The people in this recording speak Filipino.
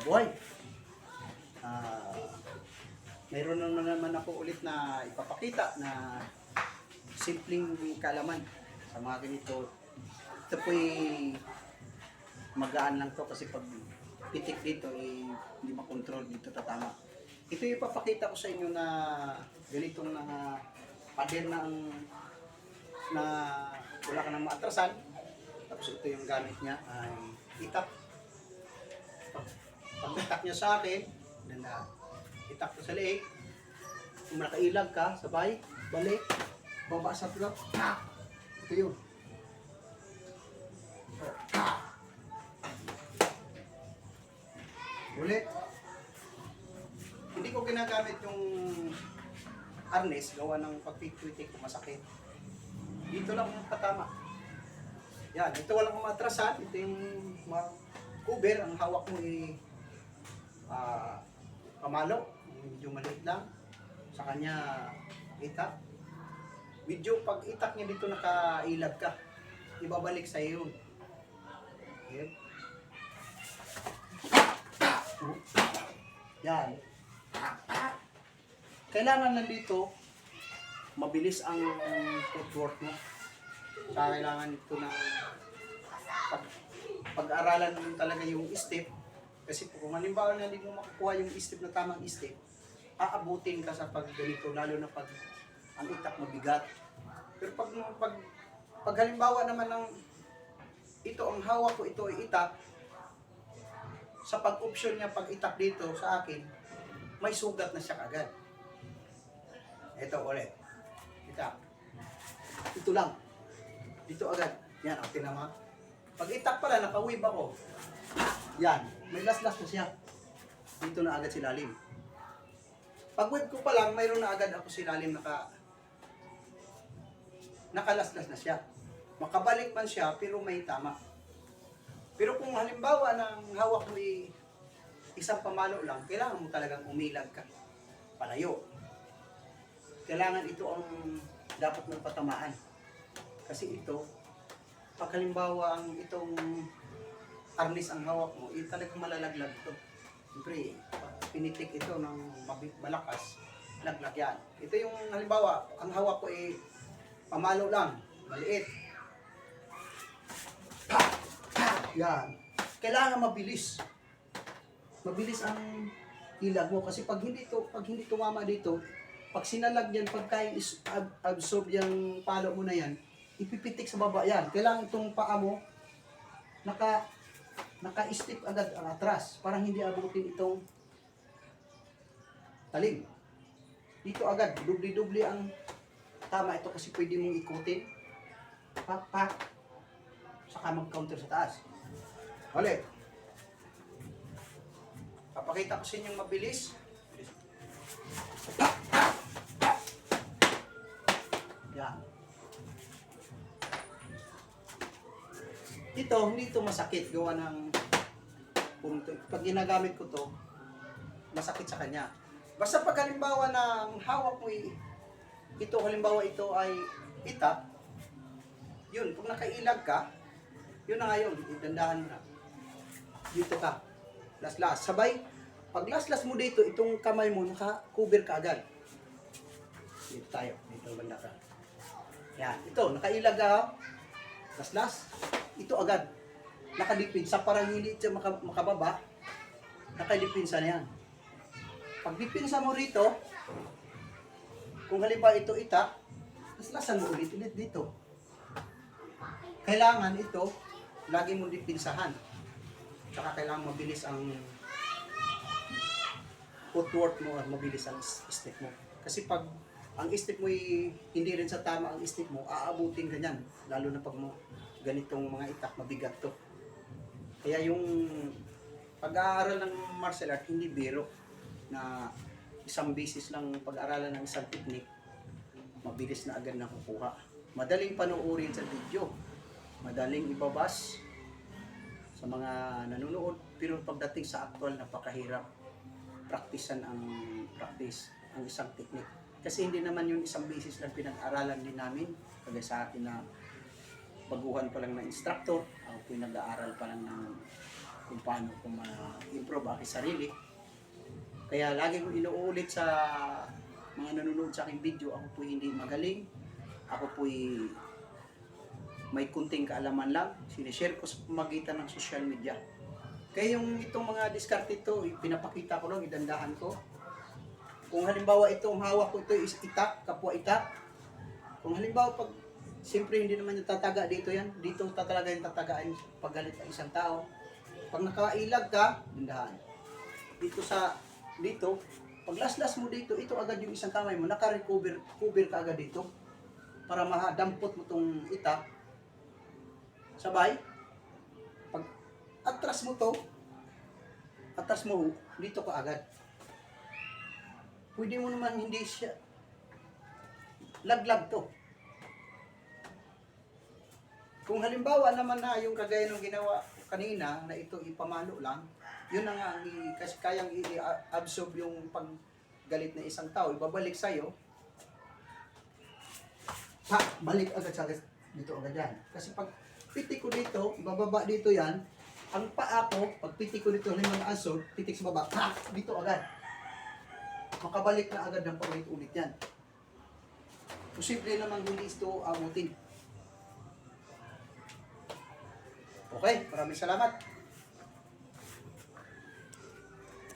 buhay. Mayroon na naman ako ulit na ipapakita na simpleng kaalaman sa mga ganito. Ito po'y magaan lang to kasi pag pitik dito hindi makontrol dito tatama. Ito yung ipapakita ko sa inyo na ganitong na pader na wala ka nang maatrasan. Tapos ito yung gamit niya ay itak. Pag itak niya sa akin, itak ko sa leeg. Kung nakailag ka, sabay, balik, baba sa tulog. Ito yun. Ulit. Hindi ko ginagamit yung harness, gawa ng pagpitwitik kung masakit. Dito lang yung patama. Yan, ito walang matrasan. Ito yung cover, ang hawak mo pamalo. Medyo maliit lang. Sa kanya, itak. Medyo pag itak niya dito nakailag ka. Ibabalik sa iyo yun. Okay. Yan. Kailangan nandito mabilis ang footwork mo. Saka kailangan ito na pag-aralan mo talaga yung step. Kasi kung halimbawa na hindi mo makukuha yung step na tamang step, aabutin ka sa pag ganito, lalo na pag ang itak mabigat. Pero pag halimbawa naman ng ito, ang hawak ko, ito ay itak, sa pag-option niya pag itak dito sa akin, may sugat na siya kagad. Ito ulit. Itak. Ito lang. Dito agad. Yan, ang tinama. Pag itak pala, naka-wave ako. Yan. May laslas na siya. Dito na agad silalim. Pag wave ko pa lang, mayroon na agad ako silalim nakalaslas na siya. Makabalik man siya, pero may tama. Pero kung halimbawa ng hawak mo isang pamalo lang, kailangan mo talagang umilag ka. Palayo. Kailangan ito ang dapat mong patamaan. Kasi ito, pag halimbawa ang itong harness ang hawak mo, talagang malalaglag ito. Siyempre, pinitik ito ng malakas, laglag yan. Ito yung halimbawa, ang hawak ko pamalo lang, maliit. Yan. Kailangan mabilis. Mabilis ang ilag mo kasi pag hindi tumama dito, pag sinalag yan, pag kaya absorb yung palo mo na yan, ipipitik sa baba yan. Kailangan itong paa mo naka-step agad atras para hindi abutin itong talim. Dito agad, dubli-dubli ang tama ito kasi pwede mong ikutin. Pak. Saka mag-counter sa taas. Ulit. Papakita ko sa inyong mabilis. Yan. Ito, hindi ito masakit. Gawa ng pag ginagamit ko to, masakit sa kanya. Basta pag halimbawa ng hawak mo ito, halimbawa ito ay itak, yun, pag nakailag ka, yun na nga yun, idandahan mo na. Dito ka, laslas. Sabay, pag laslas mo dito, itong kamay mo, naka-cover ka agad. Dito tayo, dito banda ka. Yan, ito, nakailag ka, laslas, ito agad. Nakadipinsa, parang hindi siya makababa, nakadipinsa na yan. Pag dipinsa mo rito, kung halimbawa ito itak, laslasan mo ulit dito. Kailangan ito, lagi mong dipinsahan. Tsaka kailangan mabilis ang footwork mo at mabilis ang step mo. Kasi pag ang step mo hindi rin sa tama ang step mo, aabutin ka niyan. Lalo na pag ganitong mga itak, mabigat to. Kaya yung pag-aaral ng martial art, hindi biro na isang beses lang pag-aaralan ng isang technique, mabilis na agad nakukuha. Madaling panoorin sa video, madaling ibabas sa mga nanonood, pero pagdating sa actual, napakahirap practice ang isang technique. Kasi hindi naman yung isang beses lang pinag-aralan din namin, kagaya sa akin na baguhan pa lang ng instructor, ako po nag-aaral pa lang ng kung paano ko ma-improve aking sarili. Kaya lagi ko inuulit sa mga nanonood sa aking video, ako po hindi magaling. Ako po may kunting kaalaman lang. Sinishare ko sa pamagitan ng social media. Kaya itong mga diskarte ito, pinapakita ko lang, idandahan ko. Kung halimbawa itong hawak ko ito is itak, kapwa itak. Kung halimbawa pag, siyempre hindi naman yung tataga dito yan. Dito talaga yung tatagaan pag galit ang isang tao. Pag nakailag ka, dandahan. Dito, pag laslas mo dito, ito agad yung isang kamay mo, naka-recover ka agad dito. Para mahadampot mo itong itak. Sabay, pag atras mo dito ka agad. Pwede mo naman hindi siya laglag to. Kung halimbawa naman na yung kagaya ng ginawa kanina na ito ipamalo lang, yun na nga kasi kayang i-absorb yung paggalit ng isang tao, ibabalik sa'yo, balik agad sa dito agad yan. Kasi pag pitik ko dito, bababa dito yan, ang paa ko, pag pitik ko dito, halimbawa absorb, pitik sa baba, dito agad. Makabalik na agad ng paulit-ulit yan. Posible namang hindi ito abutin. Okay, maraming salamat.